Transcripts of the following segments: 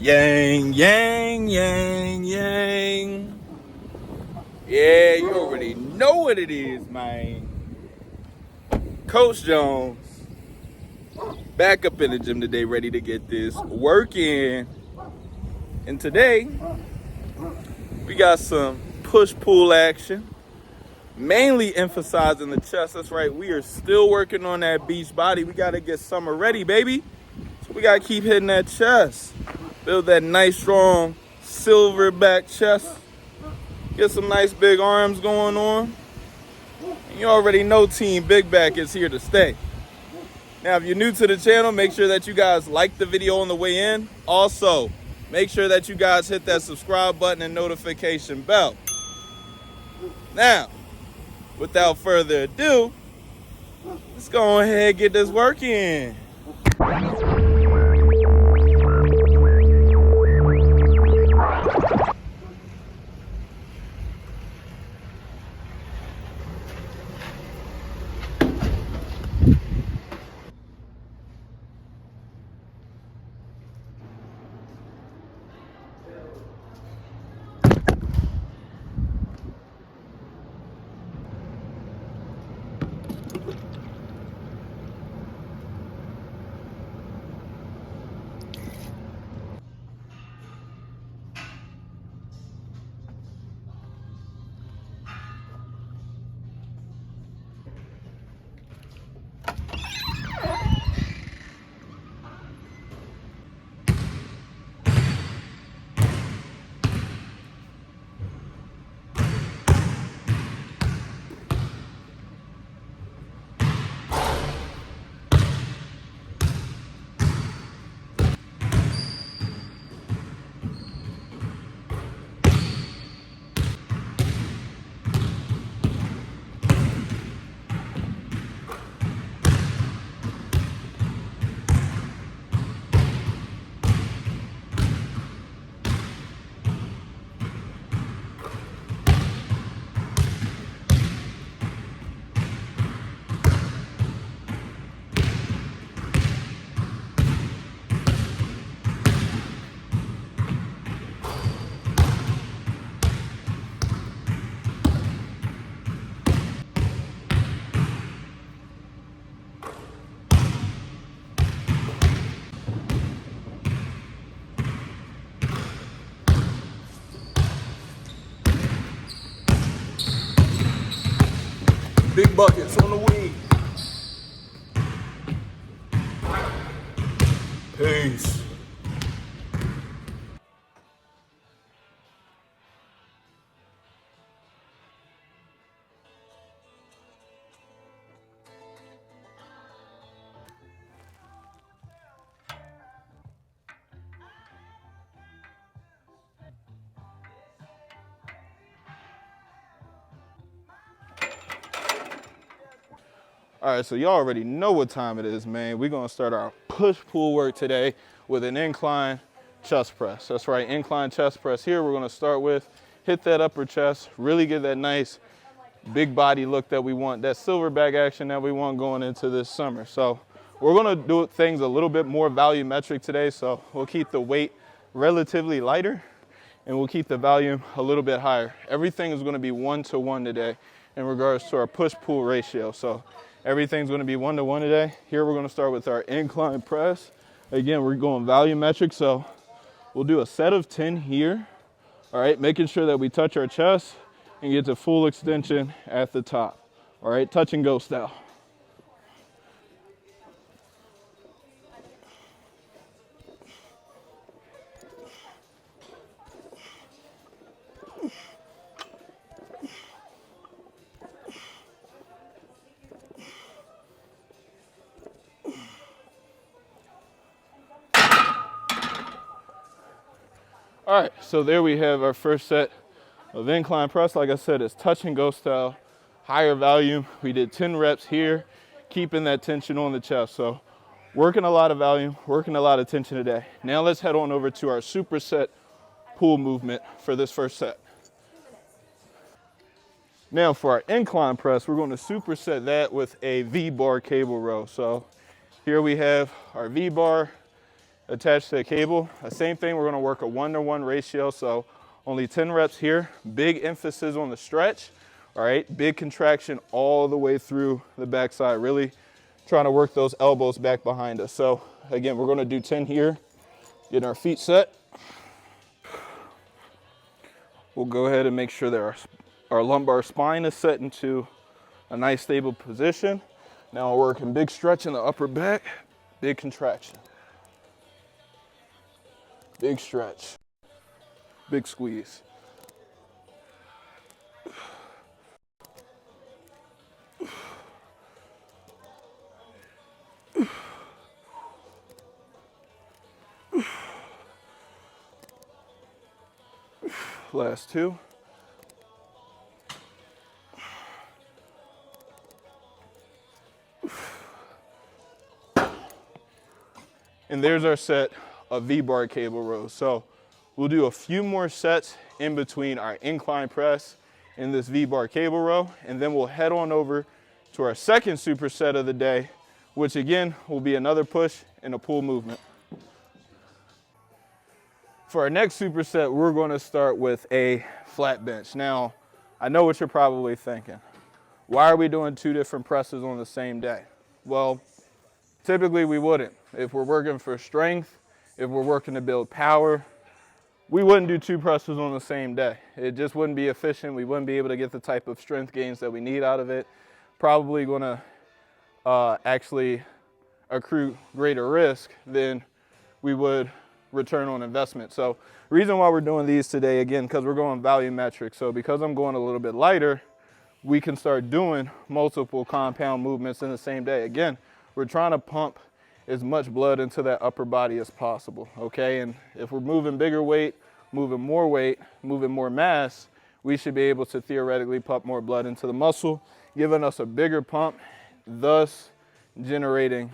Yang, yang, yang, yang. Yeah, you already know what it is, man. Coach Jones, back up in the gym today, ready to get this work in. And today, we got some push-pull action, mainly emphasizing the chest. That's right, we are still working on that beach body. We gotta get summer ready, baby. So we gotta keep hitting that chest. Build that nice, strong, silverback chest. Get some nice big arms going on. And you already know Team Big Back is here to stay. Now, if you're new to the channel, make sure that you guys like the video on the way in. Also, make sure that you guys hit that subscribe button and notification bell. Now, without further ado, let's go ahead and get this work in. Big buckets on the wing. Peace. All right, so y'all already know what time it is, man. We're gonna start our push-pull work today with an incline chest press. That's right, incline chest press here. We're gonna start with, hit that upper chest, really get that nice big body look that we want, that silverback action that we want going into this summer. So we're gonna do things a little bit more volumetric today, so we'll keep the weight relatively lighter and we'll keep the volume a little bit higher. Everything is gonna be 1-to-1 today in regards to our push-pull ratio. So everything's gonna be 1-to-1 today. Here we're gonna start with our incline press. Again, we're going volumetric, so we'll do a set of 10 here. All right, making sure that we touch our chest and get to full extension at the top. All right, touch and go style. All right, so there we have our first set of incline press. Like I said, it's touch and go style, higher volume. We did 10 reps here, keeping that tension on the chest. So working a lot of volume, working a lot of tension today. Now let's head on over to our superset pull movement for this first set. Now for our incline press, we're going to superset that with a V-bar cable row. So here we have our V-bar, attached to the cable. The same thing, we're gonna work a 1-to-1 ratio, so only 10 reps here. Big emphasis on the stretch, all right? Big contraction all the way through the backside, really trying to work those elbows back behind us. So again, we're gonna do 10 here, getting our feet set. We'll go ahead and make sure that our lumbar spine is set into a nice stable position. Now we're working big stretch in the upper back, big contraction. Big stretch, big squeeze. Last 2. And there's our set of V-bar cable rows. So we'll do a few more sets in between our incline press and this V-bar cable row, and then we'll head on over to our second superset of the day, which again will be another push and a pull movement. For our next superset, we're going to start with a flat bench. Now, I know what you're probably thinking. Why are we doing 2 different presses on the same day? Well, typically we wouldn't. If we're working for strength, if we're working to build power, we wouldn't do 2 presses on the same day. It just wouldn't be efficient. We wouldn't be able to get the type of strength gains that we need out of it. Probably going to actually accrue greater risk than we would return on investment. So reason why we're doing these today, again, because we're going volumetric. So because I'm going a little bit lighter, we can start doing multiple compound movements in the same day. Again, we're trying to pump as much blood into that upper body as possible, okay? And if we're moving bigger weight, moving more mass, we should be able to theoretically pump more blood into the muscle, giving us a bigger pump, thus generating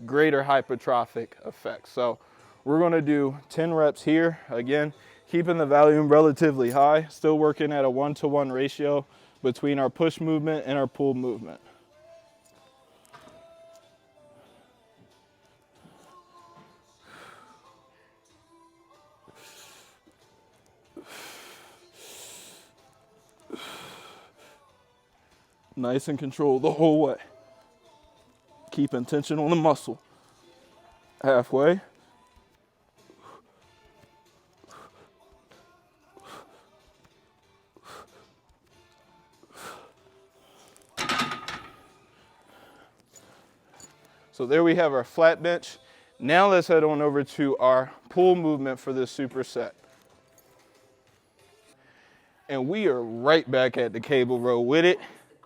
greater hypertrophic effects. So we're gonna do 10 reps here. Again, keeping the volume relatively high, still working at a 1-to-1 ratio between our push movement and our pull movement. Nice and controlled the whole way. Keeping tension on the muscle. Halfway. So there we have our flat bench. Now let's head on over to our pull movement for this superset. And we are right back at the cable row with it,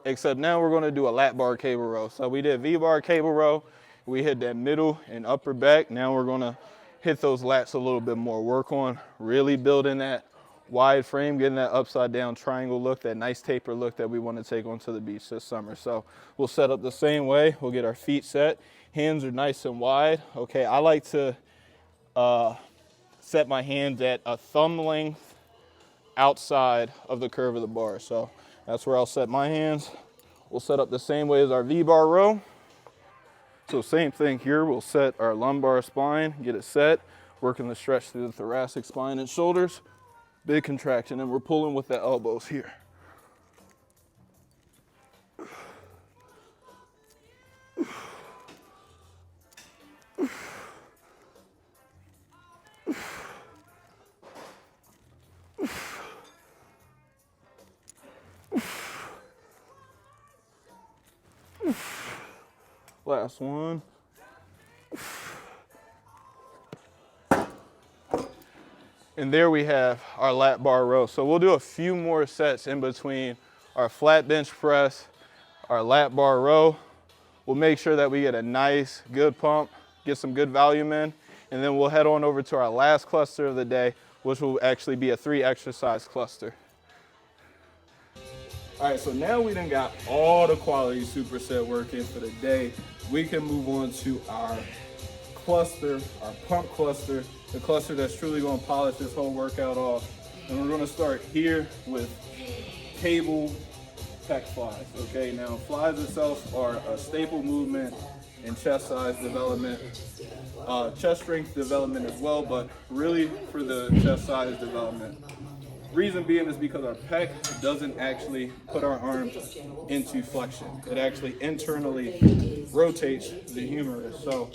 except now we're gonna do a lat bar cable row. So we did V-bar cable row, we hit that middle and upper back. Now we're gonna hit those lats a little bit more. Work on really building that wide frame, getting that upside down triangle look, that nice taper look that we wanna take onto the beach this summer. So we'll set up the same way. We'll get our feet set. Hands are nice and wide. Okay, I like to set my hands at a thumb length outside of the curve of the bar. So that's where I'll set my hands. We'll set up the same way as our V-bar row. So same thing here, we'll set our lumbar spine, get it set, working the stretch through the thoracic spine and shoulders, big contraction, and we're pulling with the elbows here. Last one. And there we have our lat bar row. So we'll do a few more sets in between our flat bench press, our lat bar row. We'll make sure that we get a nice, good pump, get some good volume in, and then we'll head on over to our last cluster of the day, which will actually be a 3 exercise cluster. All right, so now we done got all the quality superset work in for the day. We can move on to our cluster, our pump cluster, the cluster that's truly gonna polish this whole workout off. And we're gonna start here with cable pec flies, okay? Now, flies itself are a staple movement and chest size development, chest strength development as well, but really for the chest size development. Reason being is because our pec doesn't actually put our arms into flexion. It actually internally rotates the humerus. So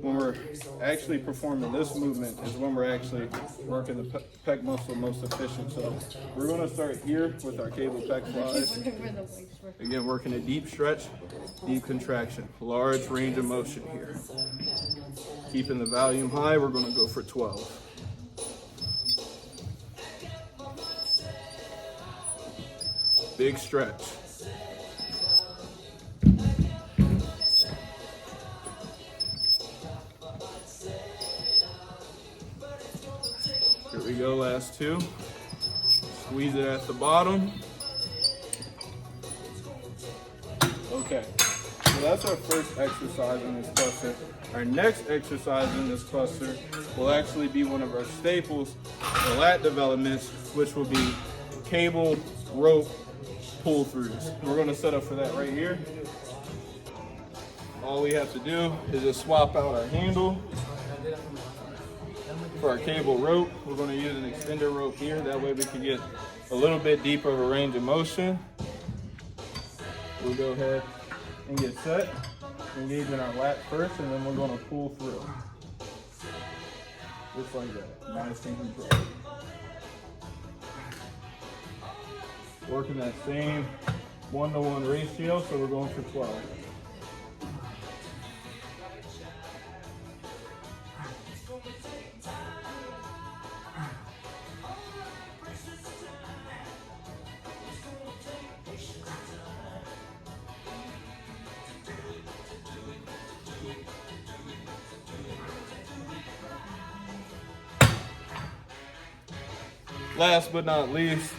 when we're actually performing this movement is when we're actually working the pec muscle most efficient. So we're going to start here with our cable pec flies. Again, working a deep stretch, deep contraction, large range of motion here. Keeping the volume high, we're going to go for 12. Big stretch. Here we go, last two. Squeeze it at the bottom. Okay, so that's our first exercise in this cluster. Our next exercise in this cluster will actually be one of our staples, the lat developments, which will be cable, rope, pull throughs. We're going to set up for that right here. All we have to do is just swap out our handle for our cable rope. We're going to use an extender rope here. That way we can get a little bit deeper of a range of motion. We'll go ahead and get set. Engaging our lat first, and then we're going to pull through. Just like that. Nice and controlled. Working that same 1-to-1 ratio, so we're going for 12. Last but not least,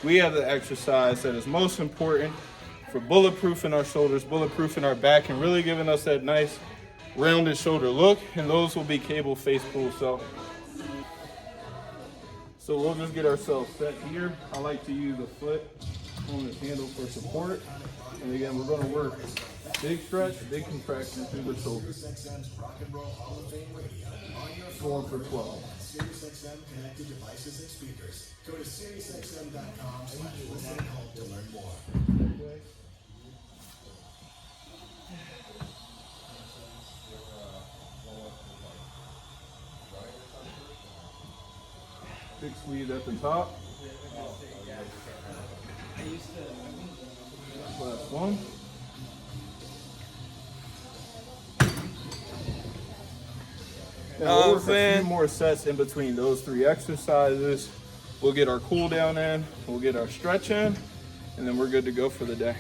we have the exercise that is most important for bulletproofing our shoulders, bulletproofing our back, and really giving us that nice rounded shoulder look, and those will be cable face pulls. So we'll just get ourselves set here. I like to use a foot on this handle for support. And again, we're going to work big stretch, big contraction through the shoulders. Going for 12. SiriusXM connected devices and speakers. Go to SiriusXM.com/listeninghelp to learn more. Big squeeze at the top. Last one. Now we'll work a few more sets in between those three exercises. We'll get our cool down in, we'll get our stretch in, and then we're good to go for the day.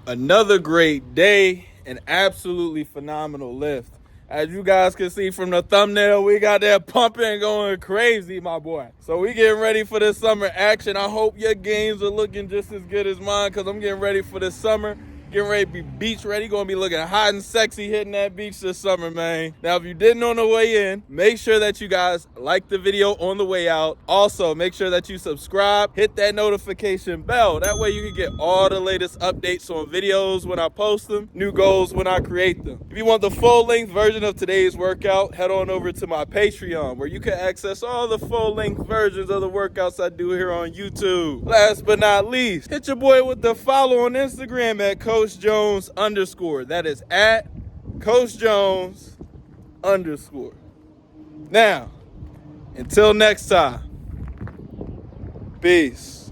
Another great day, an absolutely phenomenal lift. As you guys can see from the thumbnail, we got that pumping going crazy, my boy. So we getting ready for this summer action. I hope your games are looking just as good as mine, because I'm getting ready for this summer. Getting ready to be beach ready. Gonna be looking hot and sexy hitting that beach this summer, man. Now, if you didn't on the way in, make sure that you guys like the video on the way out. Also, make sure that you subscribe, hit that notification bell. That way you can get all the latest updates on videos when I post them, new goals when I create them. If you want the full-length version of today's workout, head on over to my Patreon, where you can access all the full-length versions of the workouts I do here on YouTube. Last but not least, hit your boy with the follow on Instagram at CoachJones_. That is at CoachJones_. Now, until next time, peace.